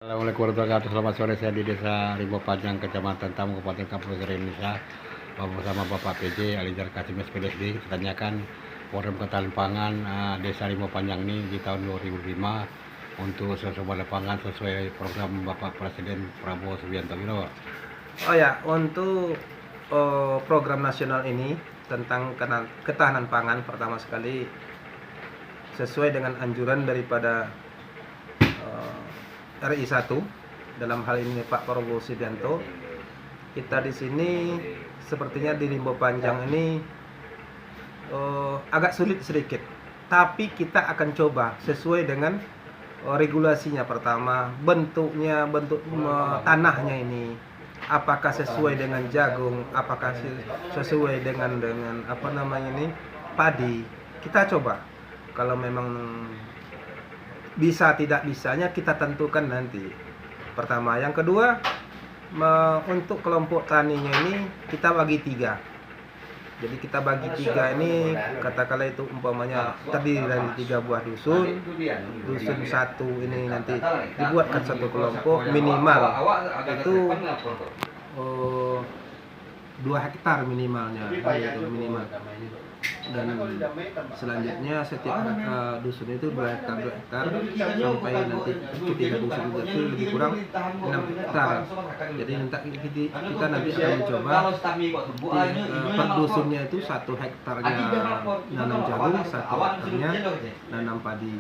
Assalamualaikum warahmatullahi wabarakatuh. Selamat sore, saya di Desa Rimbo Panjang, Kecamatan Tamu, Kabupaten Kapuas Indonesia. Bersama Bapak PJ Alijar Kasim SPD. Kita tanyakan program ketahanan pangan Desa Rimbo Panjang ini di tahun 2005 untuk sumber pangan sesuai program Bapak Presiden Prabowo Subianto. Oh ya, untuk program nasional ini tentang ketahanan pangan, pertama sekali sesuai dengan anjuran daripada RI 1 dalam hal ini Pak Prabowo Subianto. Kita di sini sepertinya di Rimbo Panjang ini agak sulit sedikit, tapi kita akan coba sesuai dengan regulasinya. Pertama, bentuk tanahnya ini apakah sesuai dengan jagung, apakah sesuai dengan padi. Kita coba, kalau memang bisa tidak bisanya kita tentukan nanti. Pertama, yang kedua, untuk kelompok taninya ini kita bagi 3. Jadi kita bagi 3 ini, katakanlah itu umpamanya terdiri dari 3 buah dusun. Dusun 1 ini nanti dibuatkan satu kelompok minimal itu 2 hektar minimalnya, itu minimal. Dan selanjutnya setiap dusun itu 2 hektar sampai nanti ketiga dusun itu lebih kurang 6 hektar. Jadi kita nanti akan mencoba per dusunnya itu 1 hektarnya nanam jagung, 1 hektarnya nanam padi.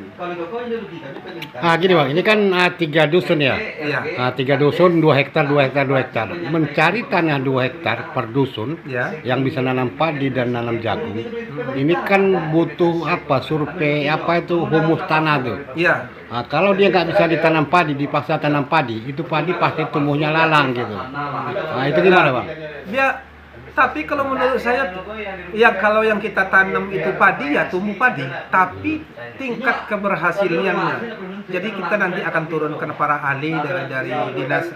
Gini Bang, ini kan 3 dusun ya? Iya. 3 dusun, 2 hektar, 2 hektar, 2 hektar. Mencari tanah 2 hektar per dusun Ya. yang bisa nanam padi dan nanam jagung. Ini kan butuh survei humus tanah tuh. Iya. Nah, kalau dia nggak bisa ditanam padi, dipaksa tanam padi, itu padi pasti tumbuhnya lalang gitu. Nah itu gimana Bang? Tapi kalau menurut saya, ya kalau yang kita tanam itu padi ya tumbuh padi, tapi tingkat keberhasilannya. Jadi kita nanti akan turunkan para ahli dari dinas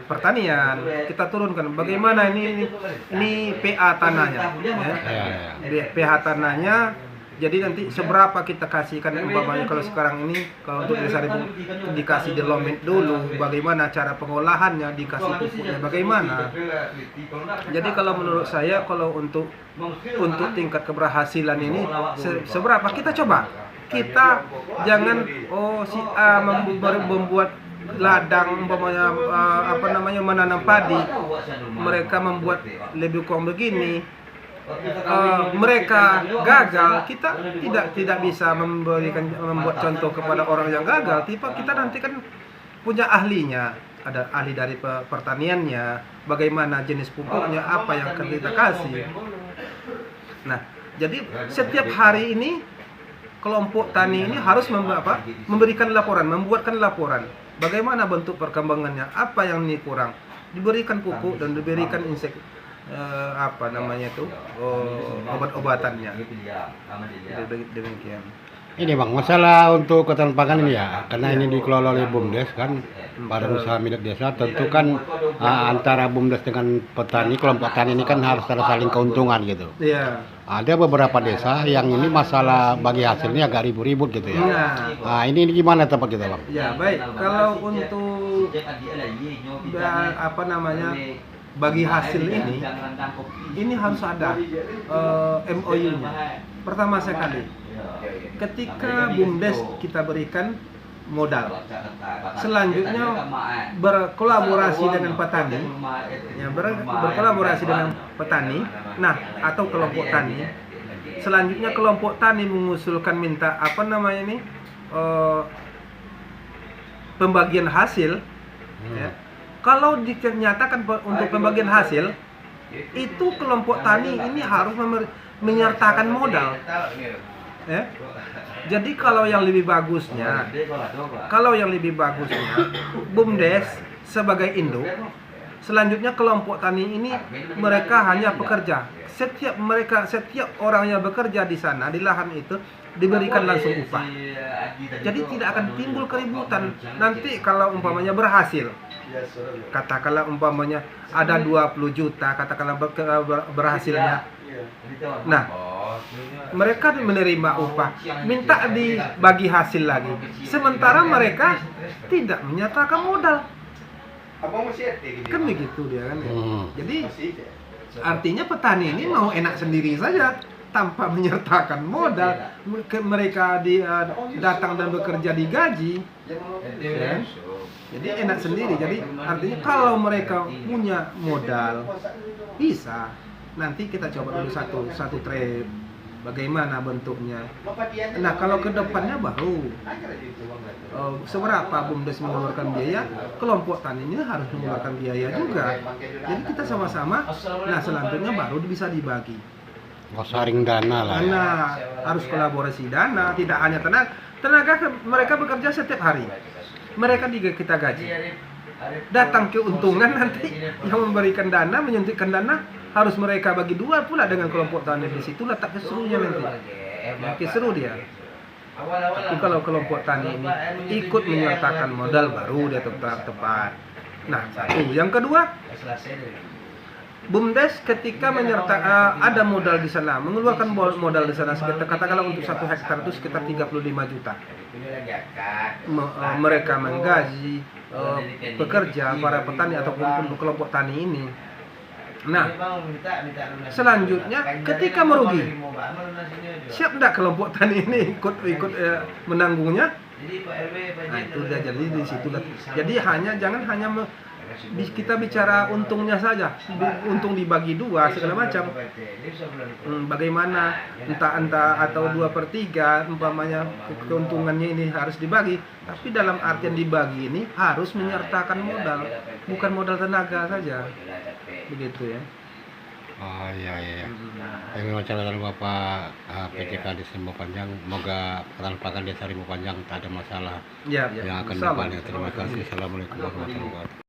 pertanian. Kita turunkan bagaimana ini PA tanahnya, ya. PH tanahnya. Jadi nanti seberapa kita kasihkan, umpamanya kalau sekarang ini kalau untuk desa Rimbo dikasih delomet dulu, bagaimana cara pengolahannya, dikasih pupuknya bagaimana. Jadi kalau menurut saya, kalau untuk tingkat keberhasilan ini seberapa kita coba. Kita jangan si A membuat ladang umpamanya menanam padi, mereka membuat lebih kurang begini. Mereka gagal, kita tidak bisa membuat contoh kepada orang yang gagal. Kita nanti kan punya ahlinya, ada ahli dari pertaniannya, bagaimana jenis pupuknya, apa yang akan kita kasih. Nah, jadi setiap hari ini kelompok tani ini harus memberikan laporan, membuatkan laporan. Bagaimana bentuk perkembangannya, apa yang ini kurang, diberikan pupuk dan diberikan obat-obatannya. Demikian. Ini Bang, masalah untuk ketahanan pangan ini ya, karena ini dikelola oleh BUMDes kan, Badan Usaha Milik Desa. Tentu kan antara BUMDes dengan petani, kelompok tani ini kan harus ada saling keuntungan gitu. Iya. Ada beberapa desa yang ini masalah bagi hasilnya agak ribut-ribut gitu ya. Nah, ini gimana tempat kita Bang? Ya baik, kalau untuk bagi hasil ini harus ada MOU-nya. Pertama sekali, ketika BUMDes kita berikan modal, selanjutnya berkolaborasi dengan petani, nah atau kelompok tani. Selanjutnya kelompok tani mengusulkan minta pembagian hasil. Ya. Kalau dinyatakan untuk pembagian hasil, itu kelompok tani ini harus menyertakan modal. Ya. Jadi kalau yang lebih bagusnya, BUMDes sebagai induk, selanjutnya kelompok tani ini mereka hanya pekerja. Setiap orang yang bekerja di sana, di lahan itu, diberikan langsung upah. Jadi tidak akan timbul keributan. Nanti kalau umpamanya berhasil, katakanlah umpamanya ada 20 juta, katakanlah berhasilnya. Nah, mereka menerima upah, minta dibagi hasil lagi. Sementara mereka tidak menyertakan modal. Kan begitu dia kan ya. Jadi artinya petani ini mau enak sendiri saja tanpa menyertakan modal. Mereka datang dan bekerja digaji, ya. Jadi enak sendiri. Jadi artinya kalau mereka punya modal bisa. Nanti kita coba dulu satu trade bagaimana bentuknya. Nah kalau ke depannya baru seberapa BUMDes mengeluarkan biaya, kelompok tani ini harus mengeluarkan biaya juga. Jadi kita sama-sama. Nah selanjutnya baru bisa dibagi. Saring dana lah. Karena harus kolaborasi dana, tidak hanya tenaga mereka bekerja setiap hari. Mereka kita gaji. Datang keuntungan nanti yang memberikan dana, menyuntikkan dana harus mereka bagi dua pula dengan kelompok tani. Di situ letak keserunya nanti. Keseru dia. Tapi kalau kelompok tani ini ikut menyertakan modal baru dia tepat. Nah, satu. Yang kedua, BUMDes ketika ada modal di sana, mengeluarkan modal di sana sekitar katakanlah untuk 1 hektar itu sekitar 35 juta. Mereka menggaji pekerja, para petani ataupun kelompok tani ini. Nah, selanjutnya ketika merugi, siap tidak kelompok tani ini ikut menanggungnya? Nah, itu dia jadi di situ. Jadi jangan hanya kita bicara untungnya saja, untung dibagi dua segala macam. Bagaimana entah atau 2/3 umpamanya keuntungannya ini harus dibagi, tapi dalam artian dibagi ini harus menyertakan modal, bukan modal tenaga saja, begitu ya. Oh iya. Yang catatan Bapak PJK di Rimbo Panjang, semoga peran Desa Rimbo Panjang tak ada masalah Ya, yang akan depannya. Terima kasih. Assalamualaikum warahmatullahi wabarakatuh.